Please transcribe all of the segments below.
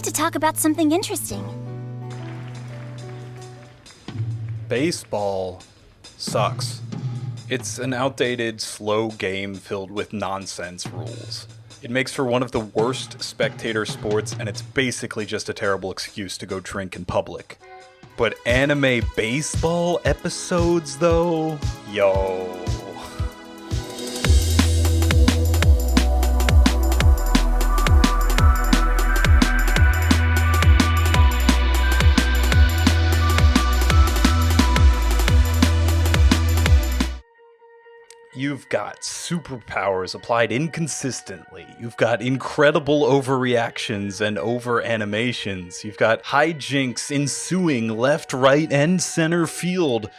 to talk about something interesting. Baseball sucks. It's an outdated, slow game filled with nonsense rules. It makes for one of the worst spectator sports, and it's basically just a terrible excuse to go drink in public. But anime baseball episodes, though? Yo. You've got superpowers applied inconsistently. You've got incredible overreactions and over-animations. You've got hijinks ensuing left, right, and center field.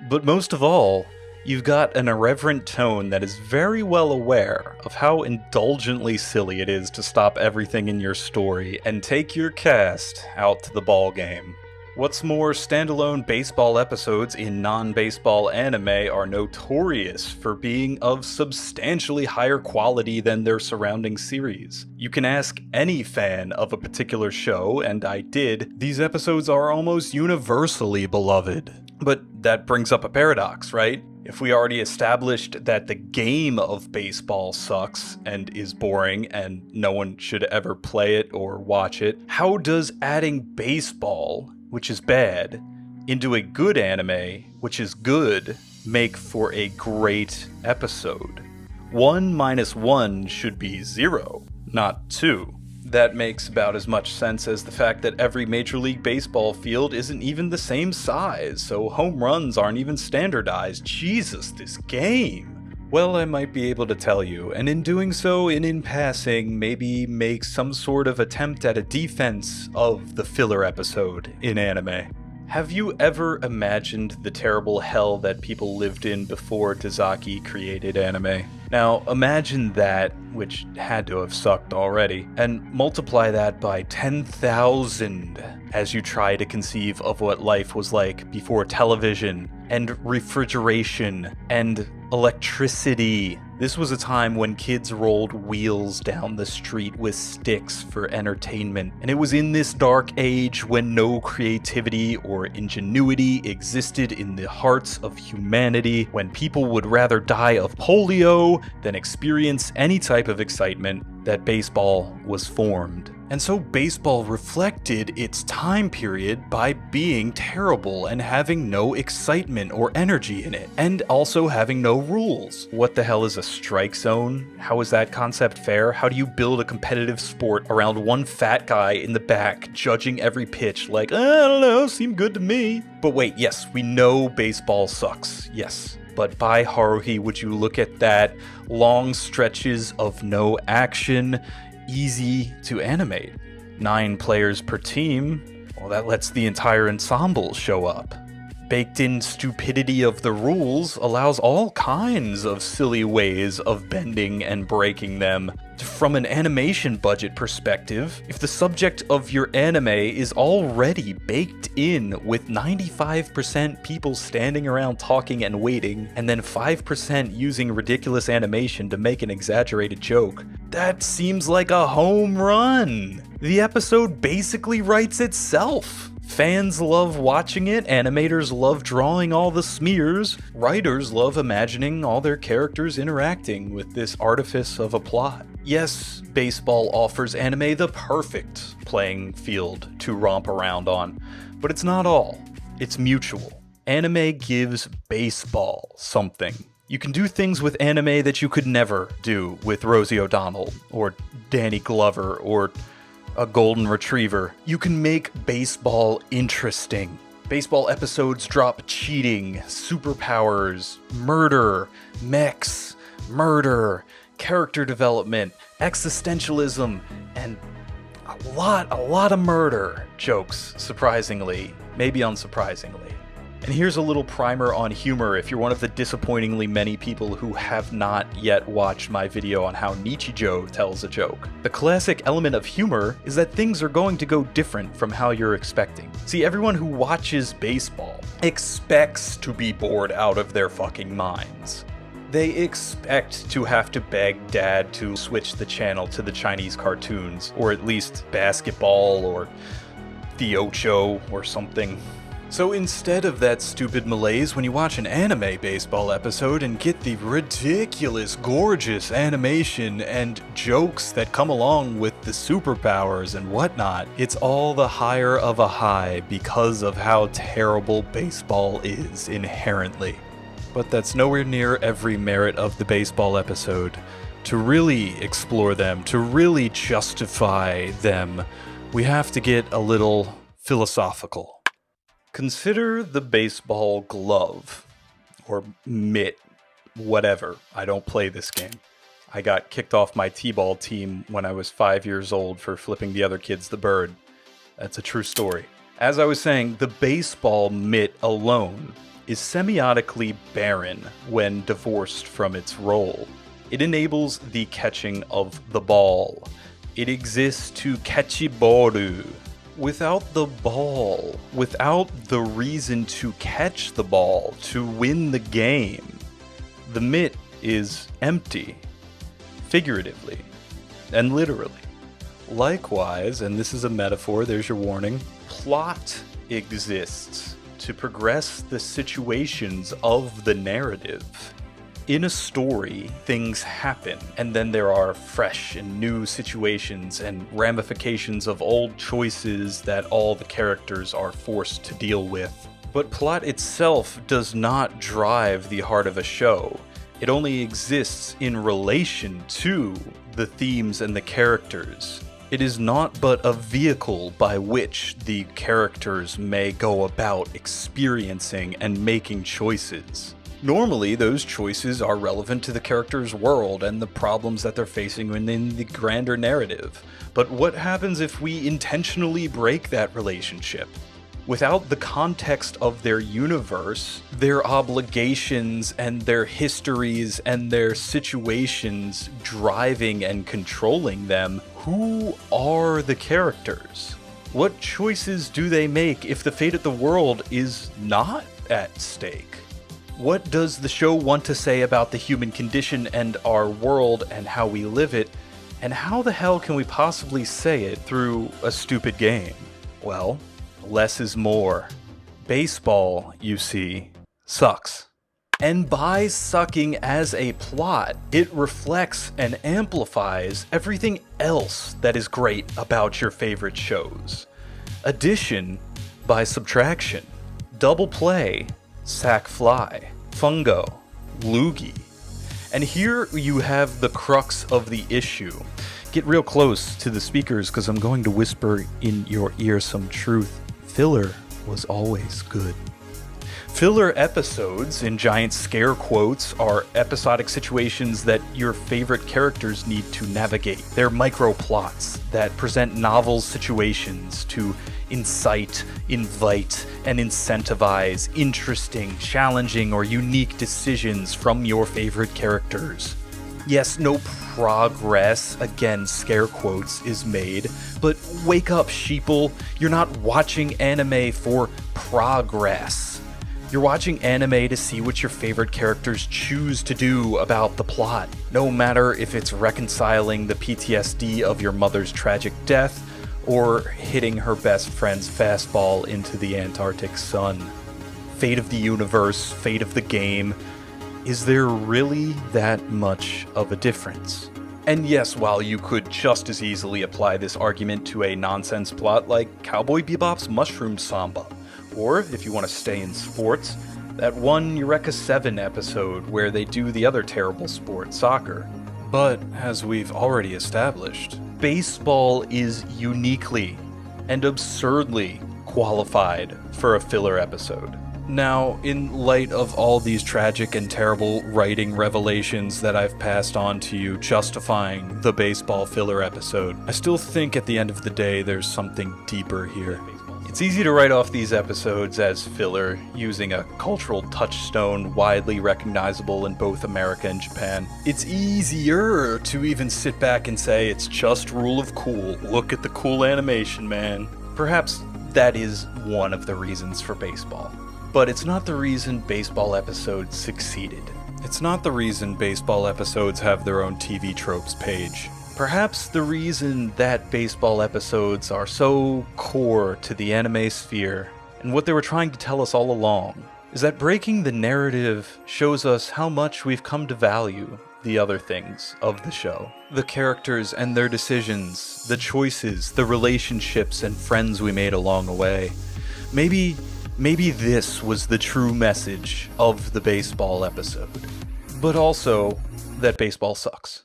But most of all, you've got an irreverent tone that is very well aware of how indulgently silly it is to stop everything in your story and take your cast out to the ball game. What's more, standalone baseball episodes in non-baseball anime are notorious for being of substantially higher quality than their surrounding series. You can ask any fan of a particular show, and I did, these episodes are almost universally beloved. But that brings up a paradox, right? If we already established that the game of baseball sucks and is boring and no one should ever play it or watch it, how does adding baseball, which is bad, into a good anime, which is good, make for a great episode? 1 minus 1 should be 0, not 2. That makes about as much sense as the fact that every Major League Baseball field isn't even the same size, so home runs aren't even standardized. Jesus, this game! Well, I might be able to tell you, and in doing so, in passing, maybe make some sort of attempt at a defense of the filler episode in anime. Have you ever imagined the terrible hell that people lived in before Dazaki created anime? Now, imagine that, which had to have sucked already, and multiply that by 10,000 as you try to conceive of what life was like before television, and refrigeration, and electricity. This was a time when kids rolled wheels down the street with sticks for entertainment, and it was in this dark age when no creativity or ingenuity existed in the hearts of humanity, when people would rather die of polio than experience any type of excitement, that baseball was formed. And so baseball reflected its time period by being terrible and having no excitement or energy in it, and also having no rules. What the hell is a strike zone? How is that concept fair? How do you build a competitive sport around one fat guy in the back judging every pitch like, I don't know, seemed good to me? But wait, yes, we know baseball sucks, yes. But by Haruhi, would you look at that, long stretches of no action, easy to animate. 9 players per team, well, that lets the entire ensemble show up. Baked-in stupidity of the rules allows all kinds of silly ways of bending and breaking them. From an animation budget perspective, if the subject of your anime is already baked in with 95% people standing around talking and waiting, and then 5% using ridiculous animation to make an exaggerated joke, that seems like a home run. The episode basically writes itself. Fans love watching it, animators love drawing all the smears, writers love imagining all their characters interacting with this artifice of a plot. Yes, baseball offers anime the perfect playing field to romp around on, but it's not all. It's mutual. Anime gives baseball something. You can do things with anime that you could never do with Rosie O'Donnell, or Danny Glover, or a golden retriever. You can make baseball interesting. Baseball episodes drop cheating, superpowers, murder, mechs, murder, character development, existentialism, and a lot of murder jokes, surprisingly, maybe unsurprisingly. And here's a little primer on humor if you're one of the disappointingly many people who have not yet watched my video on how Nichijou tells a joke. The classic element of humor is that things are going to go different from how you're expecting. See, everyone who watches baseball expects to be bored out of their fucking minds. They expect to have to beg dad to switch the channel to the Chinese cartoons, or at least basketball or the Ocho or something. So instead of that stupid malaise when you watch an anime baseball episode and get the ridiculous, gorgeous animation and jokes that come along with the superpowers and whatnot, it's all the higher of a high because of how terrible baseball is inherently. But that's nowhere near every merit of the baseball episode. To really explore them, to really justify them, we have to get a little philosophical. Consider the baseball glove, or mitt, whatever. I don't play this game. I got kicked off my t-ball team when I was 5 years old for flipping the other kids the bird. That's a true story. As I was saying, the baseball mitt alone is semiotically barren when divorced from its role. It enables the catching of the ball. It exists to catchiboru. Without the ball, without the reason to catch the ball, to win the game, the mitt is empty, figuratively and literally. Likewise, and this is a metaphor, there's your warning, plot exists to progress the situations of the narrative. In a story, things happen, and then there are fresh and new situations and ramifications of old choices that all the characters are forced to deal with. But plot itself does not drive the heart of a show. It only exists in relation to the themes and the characters. It is not but a vehicle by which the characters may go about experiencing and making choices. Normally, those choices are relevant to the character's world and the problems that they're facing within the grander narrative. But what happens if we intentionally break that relationship? Without the context of their universe, their obligations and their histories and their situations driving and controlling them, who are the characters? What choices do they make if the fate of the world is not at stake? What does the show want to say about the human condition and our world and how we live it? And how the hell can we possibly say it through a stupid game? Well, less is more. Baseball, you see, sucks. And by sucking as a plot, it reflects and amplifies everything else that is great about your favorite shows. Addition by subtraction. Double play. Sack fly, fungo, loogie. And here you have the crux of the issue. Get real close to the speakers because I'm going to whisper in your ear some truth. Filler was always good. Filler episodes, in giant scare quotes, are episodic situations that your favorite characters need to navigate. They're micro plots that present novel situations to incite, invite, and incentivize interesting, challenging, or unique decisions from your favorite characters. Yes, no progress, again, scare quotes, is made, but wake up, sheeple. You're not watching anime for progress. You're watching anime to see what your favorite characters choose to do about the plot, no matter if it's reconciling the PTSD of your mother's tragic death or hitting her best friend's fastball into the Antarctic sun. Fate of the universe, fate of the game. Is there really that much of a difference? And yes, while you could just as easily apply this argument to a nonsense plot like Cowboy Bebop's Mushroom Samba, or if you want to stay in sports, that one Eureka 7 episode where they do the other terrible sport, soccer. But, as we've already established, baseball is uniquely and absurdly qualified for a filler episode. Now, in light of all these tragic and terrible writing revelations that I've passed on to you justifying the baseball filler episode, I still think at the end of the day there's something deeper here. It's easy to write off these episodes as filler, using a cultural touchstone widely recognizable in both America and Japan. It's easier to even sit back and say it's just rule of cool. Look at the cool animation, man. Perhaps that is one of the reasons for baseball. But it's not the reason baseball episodes succeeded. It's not the reason baseball episodes have their own TV tropes page. Perhaps the reason that baseball episodes are so core to the anime sphere, and what they were trying to tell us all along, is that breaking the narrative shows us how much we've come to value the other things of the show. The characters and their decisions, the choices, the relationships and friends we made along the way. Maybe this was the true message of the baseball episode. But also that baseball sucks.